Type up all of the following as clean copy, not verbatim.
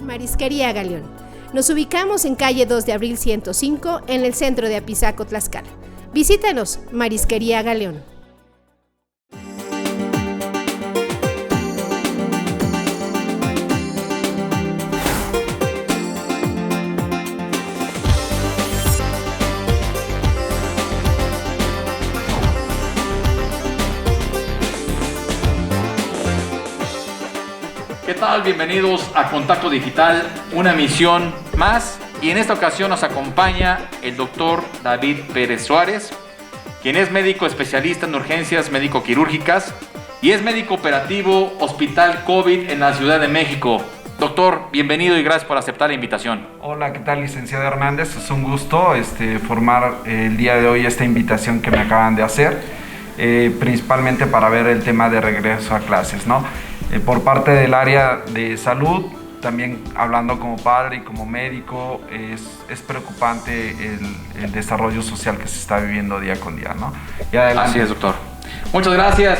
Marisquería Galeón. Nos ubicamos en calle 2 de abril 105, en el centro de Apizaco, Tlaxcala. Visítanos, Marisquería Galeón. ¿Qué tal? Bienvenidos a Contacto Digital, una emisión más, y en esta ocasión nos acompaña el doctor David Pérez Suárez, quien es médico especialista en urgencias médico-quirúrgicas y es médico operativo Hospital COVID en la Ciudad de México. Doctor, bienvenido y gracias por aceptar la invitación. Hola, ¿qué tal, licenciado Hernández? Es un gusto formar el día de hoy esta invitación que me acaban de hacer, principalmente para ver el tema de regreso a clases, ¿no? Por parte del área de salud, también hablando como padre y como médico, es preocupante el desarrollo social que se está viviendo día con día, ¿no? Y adelante. Así es, doctor. Muchas gracias.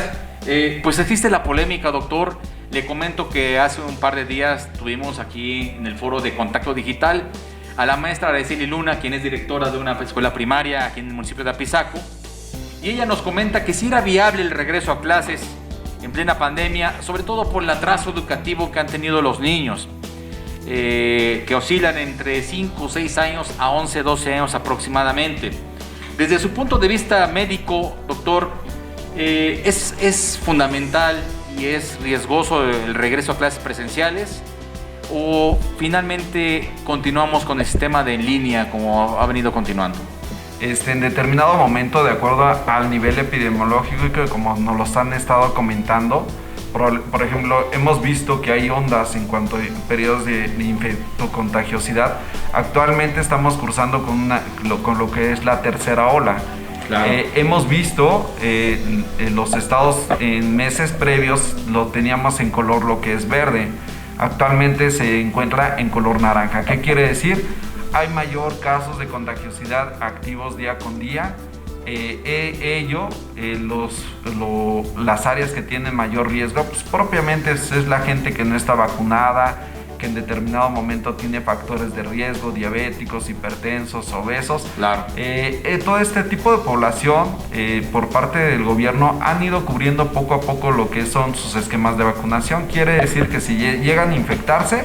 Pues existe la polémica, doctor. Le comento que hace un par de días tuvimos aquí en el foro de Contacto Digital a la maestra Araceli Luna, quien es directora de una escuela primaria aquí en el municipio de Apizaco, y ella nos comenta que sí era viable el regreso a clases en plena pandemia, sobre todo por el atraso educativo que han tenido los niños, que oscilan entre 5 o 6 años a 11, 12 años aproximadamente. Desde su punto de vista médico, doctor, ¿es fundamental y es riesgoso el regreso a clases presenciales? ¿O finalmente continuamos con el sistema de en línea como ha venido continuando? En determinado momento, de acuerdo al nivel epidemiológico y que como nos lo han estado comentando, por ejemplo, hemos visto que hay ondas en cuanto a periodos de infectocontagiosidad. Actualmente estamos cursando con lo que es la tercera ola. Claro. Hemos visto en los estados en meses previos lo teníamos en color lo que es verde. Actualmente se encuentra en color naranja. ¿Qué quiere decir? Hay mayor casos de contagiosidad activos día con día. Las áreas que tienen mayor riesgo, pues propiamente es la gente que no está vacunada, que en determinado momento tiene factores de riesgo, diabéticos, hipertensos, obesos. Claro. Todo este tipo de población, por parte del gobierno, han ido cubriendo poco a poco lo que son sus esquemas de vacunación. Quiere decir que si llegan a infectarse,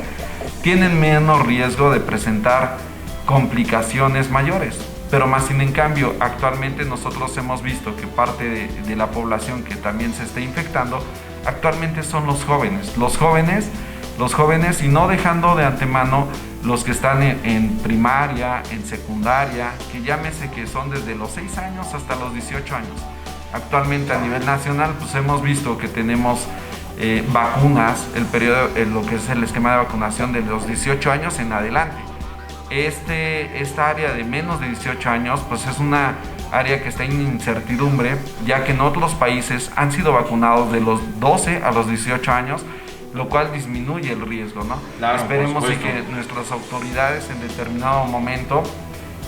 tienen menos riesgo de presentar complicaciones mayores. Pero más sin en cambio, actualmente nosotros hemos visto que parte de la población que también se está infectando, actualmente son los jóvenes. Los jóvenes, y no dejando de antemano los que están en primaria, en secundaria, que llámese que son desde los 6 años hasta los 18 años. Actualmente a nivel nacional, pues hemos visto que tenemos vacunas, lo que es el esquema de vacunación de los 18 años en adelante. Esta área de menos de 18 años, pues es una área que está en incertidumbre, ya que en otros países han sido vacunados de los 12 a los 18 años, lo cual disminuye el riesgo, ¿no? Claro, esperemos que nuestras autoridades en determinado momento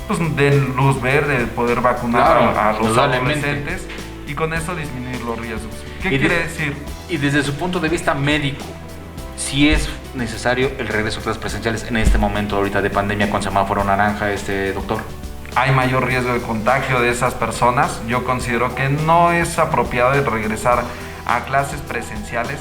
pues den luz verde de poder vacunar a los adolescentes y con eso disminuir los riesgos. ¿Qué quiere decir? Y desde su punto de vista médico, si es necesario el regreso a clases presenciales en este momento ahorita de pandemia con semáforo naranja, doctor. Hay mayor riesgo de contagio de esas personas. Yo considero que no es apropiado el regresar a clases presenciales,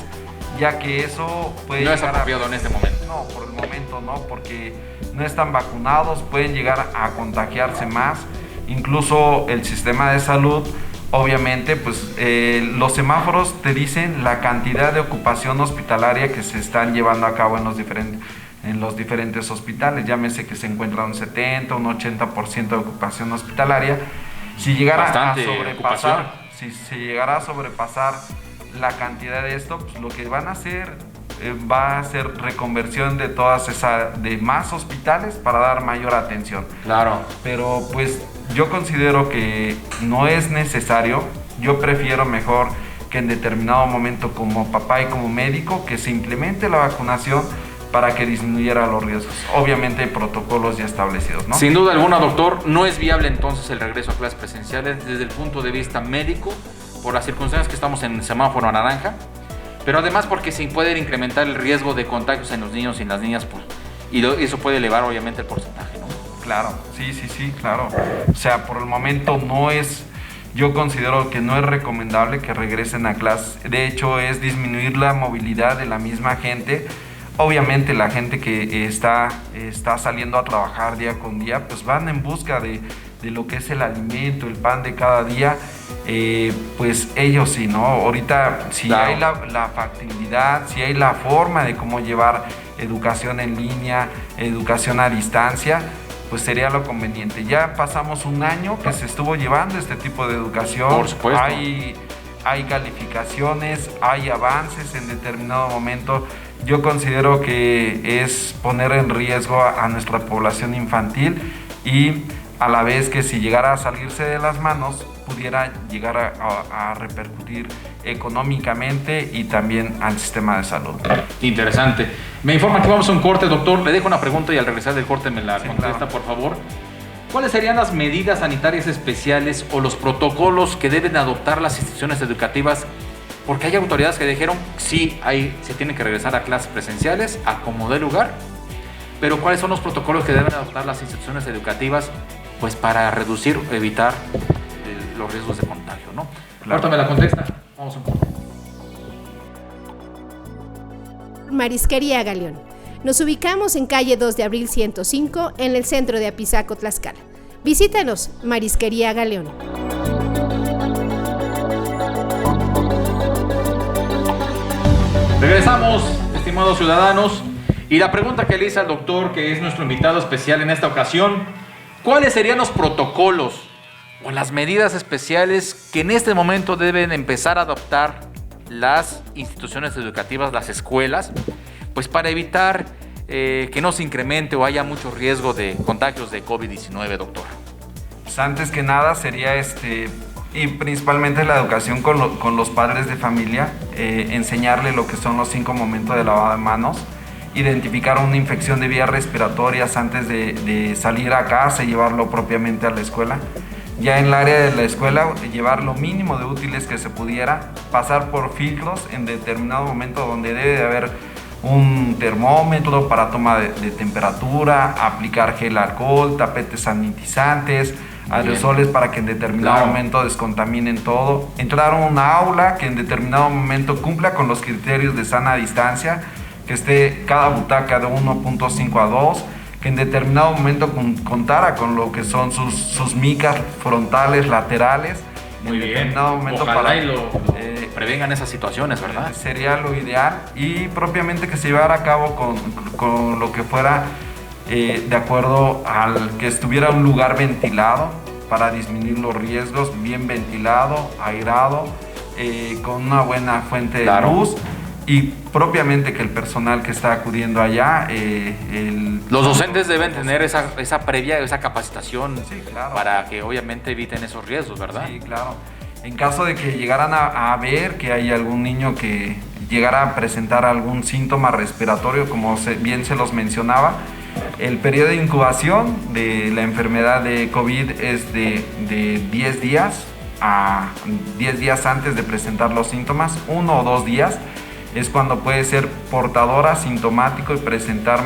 ya que eso puede no es apropiado en este momento. No, por el momento no, porque no están vacunados, pueden llegar a contagiarse más. Incluso el sistema de salud, obviamente, pues los semáforos te dicen la cantidad de ocupación hospitalaria que se están llevando a cabo en los diferentes hospitales. Llámese que se encuentra un 70, un 80% de ocupación hospitalaria. Si llegara si se llegara a sobrepasar la cantidad de esto, pues lo que van a hacer va a ser reconversión de de más hospitales para dar mayor atención. Claro. Pero pues yo considero que no es necesario. Yo prefiero mejor que en determinado momento, como papá y como médico, que se implemente la vacunación para que disminuyera los riesgos. Obviamente hay protocolos ya establecidos, ¿no? Sin duda alguna, doctor, no es viable entonces el regreso a clases presenciales desde el punto de vista médico, por las circunstancias que estamos en semáforo naranja. pero además porque se puede incrementar el riesgo de contagios en los niños y en las niñas, pues, y eso puede elevar obviamente el porcentaje, ¿no? Claro, sí, claro. O sea, por el momento yo considero que no es recomendable que regresen a clases. De hecho, es disminuir la movilidad de la misma gente. Obviamente la gente que está saliendo a trabajar día con día, pues van en busca de lo que es el alimento, el pan de cada día. Pues ellos sí, ¿no? Ahorita si claro, hay la factibilidad, si hay la forma de cómo llevar educación en línea, educación a distancia, pues sería lo conveniente. Ya pasamos un año que se estuvo llevando este tipo de educación. Por supuesto. Hay calificaciones, hay avances en determinado momento. Yo considero que es poner en riesgo a nuestra población infantil y a la vez que si llegara a salirse de las manos pudiera llegar a repercutir económicamente y también al sistema de salud. Interesante. Me informa que vamos a un corte, doctor. Le dejo una pregunta y al regresar del corte me la contesta, claro, por favor. ¿Cuáles serían las medidas sanitarias especiales o los protocolos que deben adoptar las instituciones educativas? Porque hay autoridades que dijeron sí, se tienen que regresar a clases presenciales, a como dé lugar, pero ¿cuáles son los protocolos que deben adoptar las instituciones educativas pues para reducir o evitar los riesgos de contagio, ¿no? Claro. Ahorita me la contesta. Vamos a un poco. Marisquería Galeón. Nos ubicamos en calle 2 de abril 105, en el centro de Apizaco, Tlaxcala. Visítanos, Marisquería Galeón. Regresamos, estimados ciudadanos, y la pregunta que le hice al doctor, que es nuestro invitado especial en esta ocasión, ¿cuáles serían los protocolos o las medidas especiales que en este momento deben empezar a adoptar las instituciones educativas, las escuelas, pues para evitar que no se incremente o haya mucho riesgo de contagios de COVID-19, doctor? Pues antes que nada sería y principalmente la educación con los padres de familia, enseñarle lo que son los 5 momentos de lavado de manos, identificar una infección de vías respiratorias antes de salir a casa y llevarlo propiamente a la escuela. Ya en el área de la escuela, llevar lo mínimo de útiles que se pudiera, pasar por filtros en determinado momento donde debe de haber un termómetro para toma de temperatura, aplicar gel alcohol, tapetes sanitizantes, aerosoles para que en determinado momento descontaminen todo, entrar a una aula que en determinado momento cumpla con los criterios de sana distancia, que esté cada butaca de 1.5 a 2, que en determinado momento contara con lo que son sus micas frontales, laterales. Muy bien. Determinado momento ojalá para prevengan esas situaciones, ¿verdad? Sería lo ideal, y propiamente que se llevara a cabo con lo que fuera de acuerdo al que estuviera un lugar ventilado para disminuir los riesgos, bien ventilado, airado, con una buena fuente de luz, y propiamente que el personal que está acudiendo allá, los docentes deben tener esa previa, esa capacitación, sí, claro, para que obviamente eviten esos riesgos, ¿verdad? Sí, claro. En caso de que llegaran a ver que hay algún niño que llegara a presentar algún síntoma respiratorio, como bien se los mencionaba, el periodo de incubación de la enfermedad de COVID es de 10 días a 10 días antes de presentar los síntomas, 1 o 2 días. Es cuando puede ser portador asintomático y presentar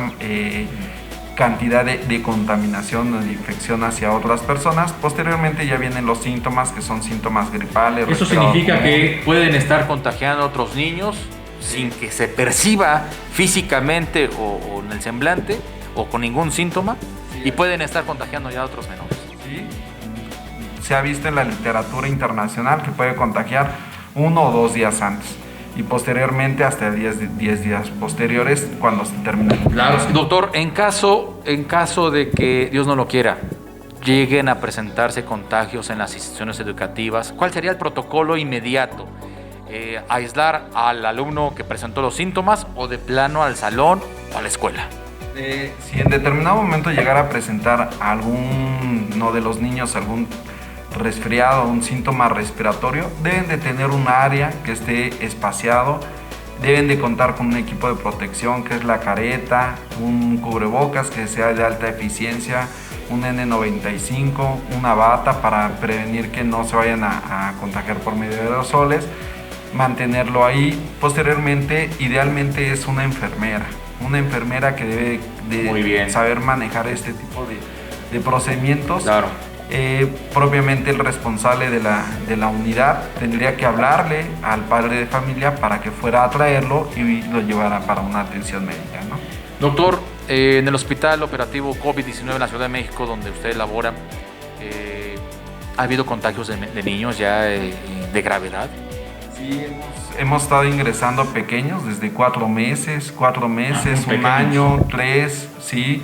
cantidad de contaminación o de infección hacia otras personas. Posteriormente ya vienen los síntomas, que son síntomas gripales. Eso significa que pueden estar contagiando a otros niños sin que se perciba físicamente o en el semblante o con ningún síntoma, y pueden estar contagiando ya a otros menores. Sí. Se ha visto en la literatura internacional que puede contagiar 1 o 2 días antes, y posteriormente hasta 10 días posteriores cuando se termine. Claro, doctor, en caso de que Dios no lo quiera, lleguen a presentarse contagios en las instituciones educativas, ¿cuál sería el protocolo inmediato? ¿Aislar al alumno que presentó los síntomas o de plano al salón o a la escuela? Si en determinado momento llegara a presentar alguno de los niños algún resfriado, un síntoma respiratorio, deben de tener un área que esté espaciado, deben de contar con un equipo de protección que es la careta, un cubrebocas que sea de alta eficiencia, un N95, una bata para prevenir que no se vayan a contagiar por medio de aerosoles, mantenerlo ahí. Posteriormente, idealmente es una enfermera que debe de saber manejar este tipo de procedimientos. Claro. Propiamente el responsable de la unidad tendría que hablarle al padre de familia para que fuera a traerlo y lo llevara para una atención médica, ¿no? Doctor, en el Hospital Operativo COVID-19 en la Ciudad de México, donde usted labora, ¿ha habido contagios de niños ya de gravedad? Sí, hemos estado ingresando pequeños desde 4 meses, un año, 3, sí,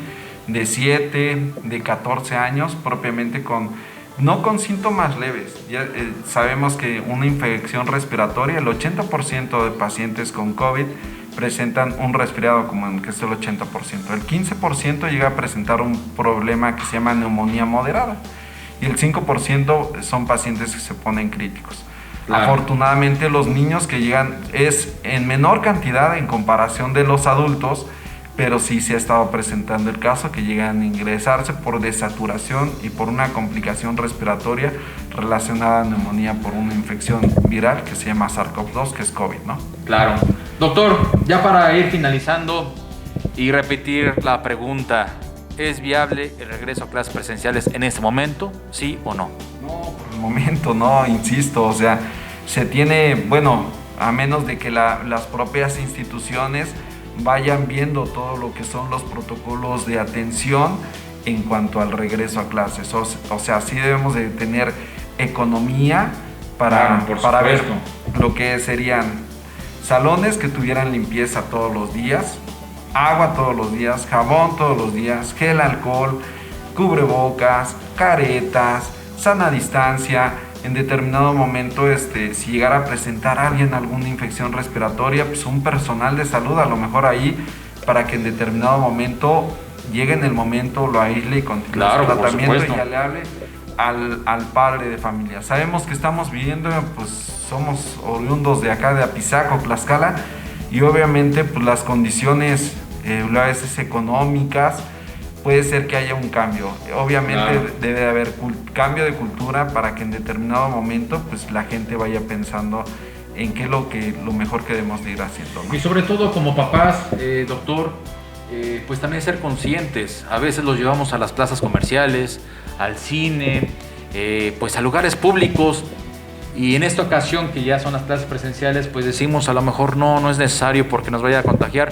de 7, de 14 años, propiamente no con síntomas leves. Ya sabemos que una infección respiratoria, el 80% de pacientes con COVID presentan un resfriado común, que es el 80%. El 15% llega a presentar un problema que se llama neumonía moderada y el 5% son pacientes que se ponen críticos. Claro. Afortunadamente los niños que llegan es en menor cantidad en comparación de los adultos, pero sí se ha estado presentando el caso que llegan a ingresarse por desaturación y por una complicación respiratoria relacionada a neumonía por una infección viral que se llama SARS-CoV-2, que es COVID, ¿no? Claro. Doctor, ya para ir finalizando y repetir la pregunta, ¿es viable el regreso a clases presenciales en este momento, sí o no? No, por el momento no, insisto, o sea, se tiene, bueno, a menos de que las propias instituciones vayan viendo todo lo que son los protocolos de atención en cuanto al regreso a clases. O sea, sí debemos de tener economía para ver lo que serían salones que tuvieran limpieza todos los días, agua todos los días, jabón todos los días, gel alcohol, cubrebocas, caretas, sana distancia. En determinado momento, si llegara a presentar a alguien alguna infección respiratoria, pues un personal de salud a lo mejor ahí, para que en determinado momento llegue en el momento, lo aísle y continúe su tratamiento y ya le hable al padre de familia. Sabemos que estamos viviendo, pues somos oriundos de acá, de Apizaco, Tlaxcala, y obviamente pues las condiciones a veces económicas, puede ser que haya un cambio. Obviamente debe de haber cambio de cultura para que en determinado momento pues la gente vaya pensando en qué es lo mejor que debemos de ir haciendo, ¿no? Y sobre todo como papás, doctor, pues también ser conscientes. A veces los llevamos a las plazas comerciales, al cine, pues a lugares públicos, y en esta ocasión que ya son las clases presenciales, pues decimos a lo mejor no es necesario porque nos vaya a contagiar.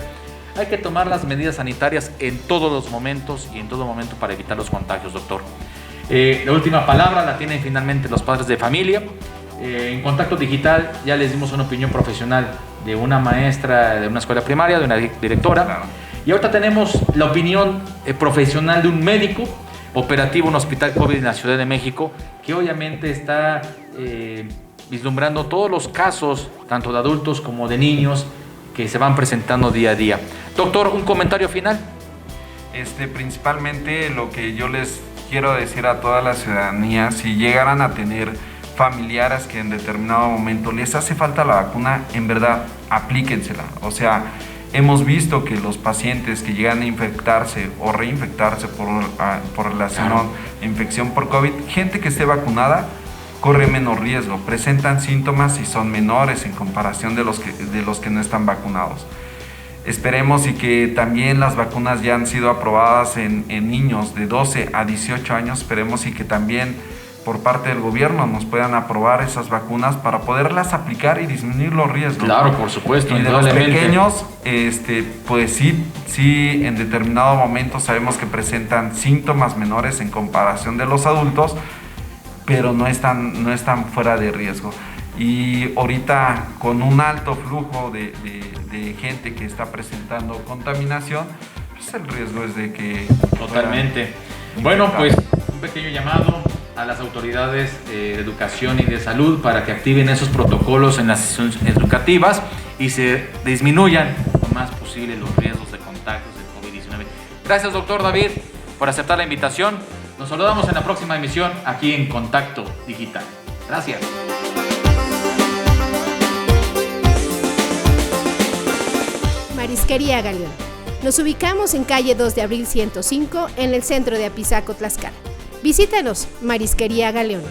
Hay que tomar las medidas sanitarias en todos los momentos y en todo momento para evitar los contagios, doctor. La última palabra la tienen finalmente los padres de familia. En Contacto Digital ya les dimos una opinión profesional de una maestra de una escuela primaria, de una directora. Claro. Y ahorita tenemos la opinión profesional de un médico operativo en un hospital COVID en la Ciudad de México, que obviamente está vislumbrando todos los casos, tanto de adultos como de niños, que se van presentando día a día. Doctor, un comentario final. Principalmente lo que yo les quiero decir a toda la ciudadanía, si llegaran a tener familiares que en determinado momento les hace falta la vacuna, en verdad, aplíquensela. O sea, hemos visto que los pacientes que llegan a infectarse o reinfectarse por relación a infección por COVID, gente que esté vacunada, corre menos riesgo, presentan síntomas y son menores en comparación de los que no están vacunados. Esperemos y que también las vacunas ya han sido aprobadas en niños de 12 a 18 años, esperemos y que también por parte del gobierno nos puedan aprobar esas vacunas para poderlas aplicar y disminuir los riesgos. Claro, por supuesto. Y de los pequeños, pues sí, en determinado momento sabemos que presentan síntomas menores en comparación de los adultos, pero no están fuera de riesgo. Y ahorita con un alto flujo de gente que está presentando contaminación, pues el riesgo es de que... Totalmente. Bueno, pues un pequeño llamado a las autoridades de educación y de salud para que activen esos protocolos en las sesiones educativas y se disminuyan lo más posible los riesgos de contagios del COVID-19. Gracias, doctor David, por aceptar la invitación. Nos saludamos en la próxima emisión aquí en Contacto Digital. Gracias. Marisquería Galeón. Nos ubicamos en calle 2 de abril 105 en el centro de Apizaco, Tlaxcala. Visítanos, Marisquería Galeón.